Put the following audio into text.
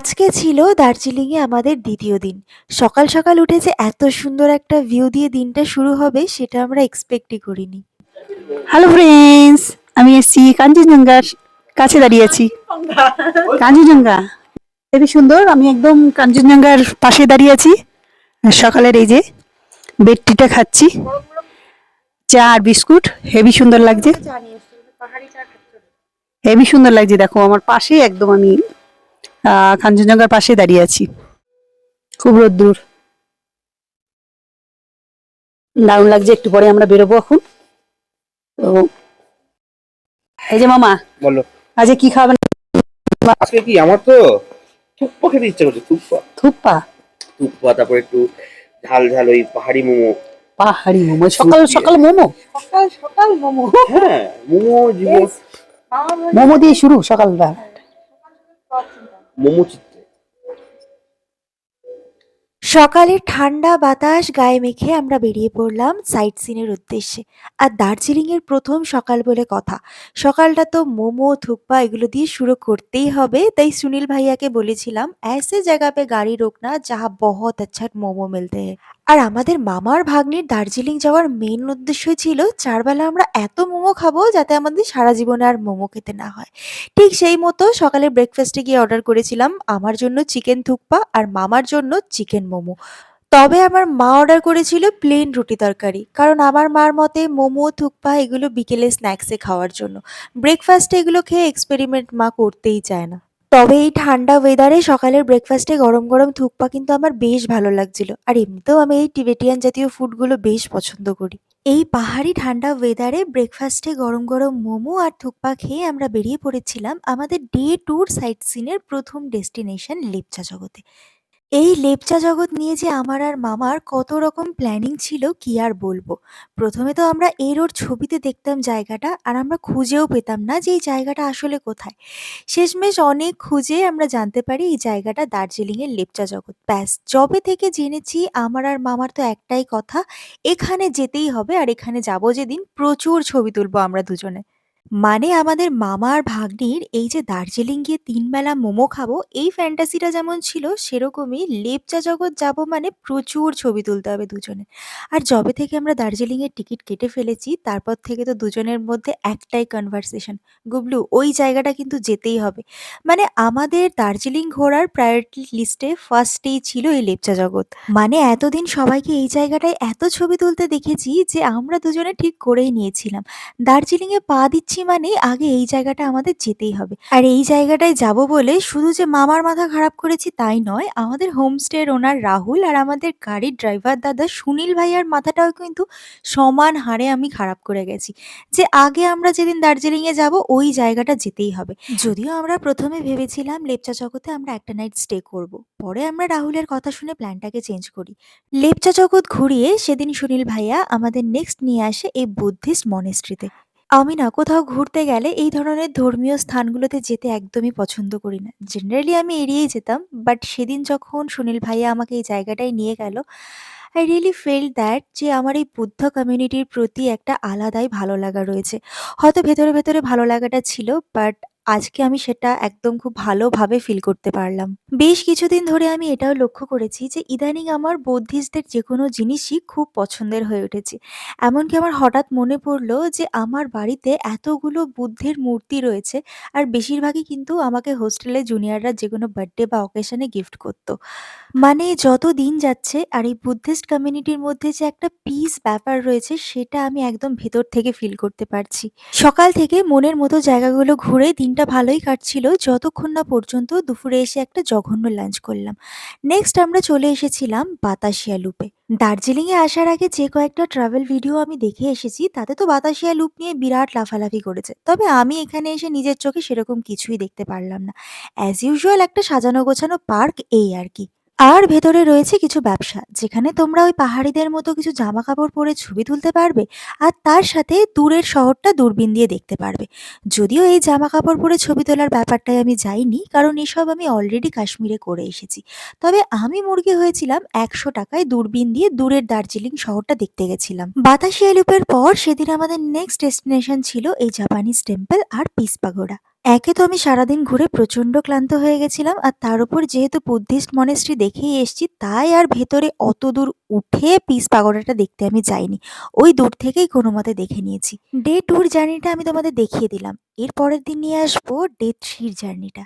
আজকে ছিল দার্জিলিংয়ে আমাদের দ্বিতীয় দিন। সকাল সকাল উঠে যে এত সুন্দর একটা ভিউ দিয়ে দিনটা শুরু হবে সেটা আমরা এক্সপেক্টই করিনি। হ্যালো ফ্রেন্ডস, আমি এসেছি কাঞ্চনজঙ্ঘার কাছে দাঁড়িয়ে আছি। কাঞ্চনজঙ্ঘা হেবি সুন্দর। আমি একদম কাঞ্চনজঙ্ঘার পাশে দাঁড়িয়ে আছি। সকালের এই যে বেড টিটা খাচ্ছি, চা আর বিস্কুট। হেবি সুন্দর লাগছে, হেবি সুন্দর লাগছে। দেখো আমার পাশে একদম আমি কাঞ্চনজঙ্ঘার পাশে দাঁড়িয়ে আছি। খুব রোদ্দুর, দারুণ লাগছে। একটু পরে আমরা বেরোবো এখন। তো এই যে মামা, বলো। আজকে কি খাবেন? আজকে কি আমার তো থুপ্পা খেতে ইচ্ছা করছে। থুপ্পা থুপ্পা, থুপ্পা তারপর একটু ঝাল ঝাল ওই পাহাড়ি মোমো। পাহাড়ি মোমো। সকাল সকাল মোমো, সকাল সকাল মোমো। হ্যাঁ, মোমো জীবন। মোমো দিয়ে শুরু সকালটা। মোমো চিত্তে সকালে ঠান্ডা বাতাস গায়ে মেখে আমরা বেরিয়ে পড়লাম সাইট সিনের উদ্দেশ্যে। আর দার্জিলিংয়ের প্রথম সকাল বলে কথা, সকালটা তো মোমো থুকপা এগুলো দিয়ে শুরু করতেই হবে। তাই সুনীল ভাইয়াকে বলেছিলাম ऐसे जगह पे गाड़ी रोकना जहाँ बहुत अच्छा মোমো মিলতে है। আর আমাদের মামার ভাগ্নির দার্জিলিং যাওয়ার মেন উদ্দেশ্য ছিল চারবেলা আমরা এত মোমো খাবো যাতে আমাদের সারা জীবনে আর মোমো খেতে না হয়। ঠিক সেই মতো সকালে ব্রেকফাস্টে গিয়ে অর্ডার করেছিলাম আমার জন্য চিকেন থুকপা আর মামার জন্য চিকেন মোমো। তবে আমার মা অর্ডার করেছিল প্লেন রুটি তরকারি, কারণ আমার মার মতে মোমো থুকপা এগুলো বিকেলে স্ন্যাক্সে খাওয়ার জন্য, ব্রেকফাস্টে এগুলো খেয়ে এক্সপেরিমেন্ট মা করতেই চায় না। তবে এই ঠান্ডা ওয়েদারে সকালের ব্রেকফাস্টে গরম গরম থুকপা কিন্তু আমার বেশ ভালো লাগছিল। আর এমনিতেও আমি এই টিবেটিয়ান জাতীয় ফুডগুলো বেশ পছন্দ করি। এই পাহাড়ি ঠান্ডা ওয়েদারে ব্রেকফাস্টে গরম গরম মোমো আর থুকপা খেয়ে আমরা বেরিয়ে পড়েছিলাম আমাদের ডে ট্যুর সাইট সিনের প্রথম ডেস্টিনেশন লেপচা জগতে। এই লেপচা জগৎ নিয়ে যে আমার আর মামার কত রকম প্ল্যানিং ছিল কি আর বলবো। প্রথমে তো আমরা এর ওর ছবিতে দেখতাম জায়গাটা, আর আমরা খুঁজেও পেতাম না যে এই জায়গাটা আসলে কোথায়। শেষমেশ অনেক খুঁজে আমরা জানতে পারি এই জায়গাটা দার্জিলিংয়ের লেপচা জগৎ। ব্যাস, যবে থেকে জেনেছি আমার আর মামার তো একটাই কথা, এখানে যেতেই হবে। আর এখানে যাবো যেদিন প্রচুর ছবি তুলবো আমরা দুজনে। মানে আমাদের মামা আর ভাগ্নির এই যে দার্জিলিং গিয়ে ৩ বেলা মোমো খাবো, এই ফ্যান্টাসিটা যেমন ছিল সেরকমই লেপচা জগৎ যাবো মানে প্রচুর ছবি তুলতে হবে দুজনে। আর যবে থেকে আমরা দার্জিলিং এর টিকিট কেটে ফেলেছি তারপর থেকে তো দুজনের মধ্যে একটাই কনভারসেশন, গুবলু ওই জায়গাটা কিন্তু যেতেই হবে। মানে আমাদের দার্জিলিং ঘোরার প্রায়োরিটি লিস্টে ফার্স্টেই ছিল এই লেপচা জগৎ। মানে এতদিন সবাইকে এই জায়গাটায় এত ছবি তুলতে দেখেছি যে আমরা দুজনে ঠিক করেই নিয়েছিলাম দার্জিলিং এ পা দিচ্ছি মানে আগে এই জায়গাটা আমাদের যেতেই হবে। আর এই জায়গাটায় যাব বলে শুধু যে মামার মাথা খারাপ করেছি তাই নয়, আমাদের হোমস্টের ওনার রাহুল আর আমাদের গাড়ির ড্রাইভার দাদা সুনীল ভাইয়ার মাথাটাও কিন্তু সমান হারে আমি খারাপ করে গেছি যে আগে আমরা যেদিন দার্জিলিং এ যাব ওই জায়গাটা যেতেই হবে। যদিও আমরা প্রথমে ভেবেছিলাম লেপচা জগতে আমরা একটা নাইট স্টে করব, পরে আমরা রাহুলের কথা শুনে প্ল্যানটাকে চেঞ্জ করি। লেপচা জগৎ ঘুরিয়ে সেদিন সুনীল ভাইয়া আমাদের নেক্সট নিয়ে আসে এই বুদ্ধিস্ট মনেস্ট্রিতে। আমি না কোথাও ঘুরতে গেলে এই ধরনের ধর্মীয় স্থানগুলোতে যেতে একদমই পছন্দ করি না, জেনারেলি আমি এড়িয়েই যেতাম। বাট সেদিন যখন সুনীল ভাইয়া আমাকে এই জায়গাটায় নিয়ে গেল, আই রিয়েলি ফিল দ্যাট যে আমার এই বুদ্ধ কমিউনিটির প্রতি একটা আলাদাই ভালো লাগা রয়েছে। হয়তো ভেতরে ভেতরে ভালো লাগাটা ছিল, বাট আজকে আমি সেটা একদম খুব ভালোভাবে ফিল করতে পারলাম। বেশ কিছুদিন ধরে আমি এটাও লক্ষ্য করেছি যে ইদানিং আমার বৌদ্ধিস্টদের যে কোনো জিনিসই খুব পছন্দের হয়ে উঠেছে। এমনকি আমার হঠাৎ মনে পড়লো যে আমার বাড়িতে এতগুলো বুদ্ধের মূর্তি রয়েছে, আর বেশিরভাগই কিন্তু আমাকে হোস্টেলে জুনিয়ররা যে কোনো বার্থডে বা অকেশনে গিফট করতো। মানে যত দিন যাচ্ছে আর এই বুদ্ধিস্ট কমিউনিটির মধ্যে যে একটা পিস ব্যাপার রয়েছে সেটা আমি একদম ভেতর থেকে ফিল করতে পারছি। সকাল থেকে মনের মতো জায়গাগুলো ঘুরে দিনটা ভালোই কাটছিল যতক্ষণ না পর্যন্ত দুপুরে এসে একটা জঘন্য লাঞ্চ করলাম। নেক্সট আমরা চলে এসেছিলাম বাতাসিয়া লুপে। দার্জিলিংয়ে আসার আগে যে কয়েকটা ট্রাভেল ভিডিও আমি দেখে এসেছি তাতে তো বাতাসিয়া লুপ নিয়ে বিরাট লাফালাফি করেছে, তবে আমি এখানে এসে নিজের চোখে সেরকম কিছুই দেখতে পারলাম না। অ্যাজ ইউজুয়াল একটা সাজানো গোছানো পার্ক, এই আর কি। আর ভেতরে রয়েছে কিছু ব্যবসা যেখানে তোমরা ওই পাহাড়িদের মতো কিছু জামা কাপড় পরে ছবি তুলতে পারবে, আর তার সাথে দূরের শহরটা দূরবীন দিয়ে দেখতে পারবে। যদিও এই জামা কাপড় পরে ছবি তোলার ব্যাপারটায় আমি যাইনি, কারণ এসব আমি অলরেডি কাশ্মীরে করে এসেছি। তবে আমি মুরগি হয়েছিলাম ১০০ টাকায় দূরবীন দিয়ে দূরের দার্জিলিং শহরটা দেখতে গেছিলাম। বাতাসিয়া লুপের পর সেদিন আমাদের নেক্সট ডেস্টিনেশন ছিল এই জাপানিজ টেম্পল আর পিস পাগোড়া। একে তো আমি সারাদিন ঘুরে প্রচন্ড ক্লান্ত হয়ে গেছিলাম, আর তার উপর যেহেতু বুদ্ধিস্ট মনেস্ট্রি দেখেই এসেছি, তাই আর ভেতরে অত দূর উঠে পিস পাগোড়াটা দেখতে আমি যাইনি। ওই দূর থেকেই কোনো মতে দেখে নিয়েছি। ডে 2 র জার্নিটা আমি তোমাদের দেখিয়ে দিলাম। এর পরের দিন নিয়ে আসবো ডে 3 র জার্নিটা।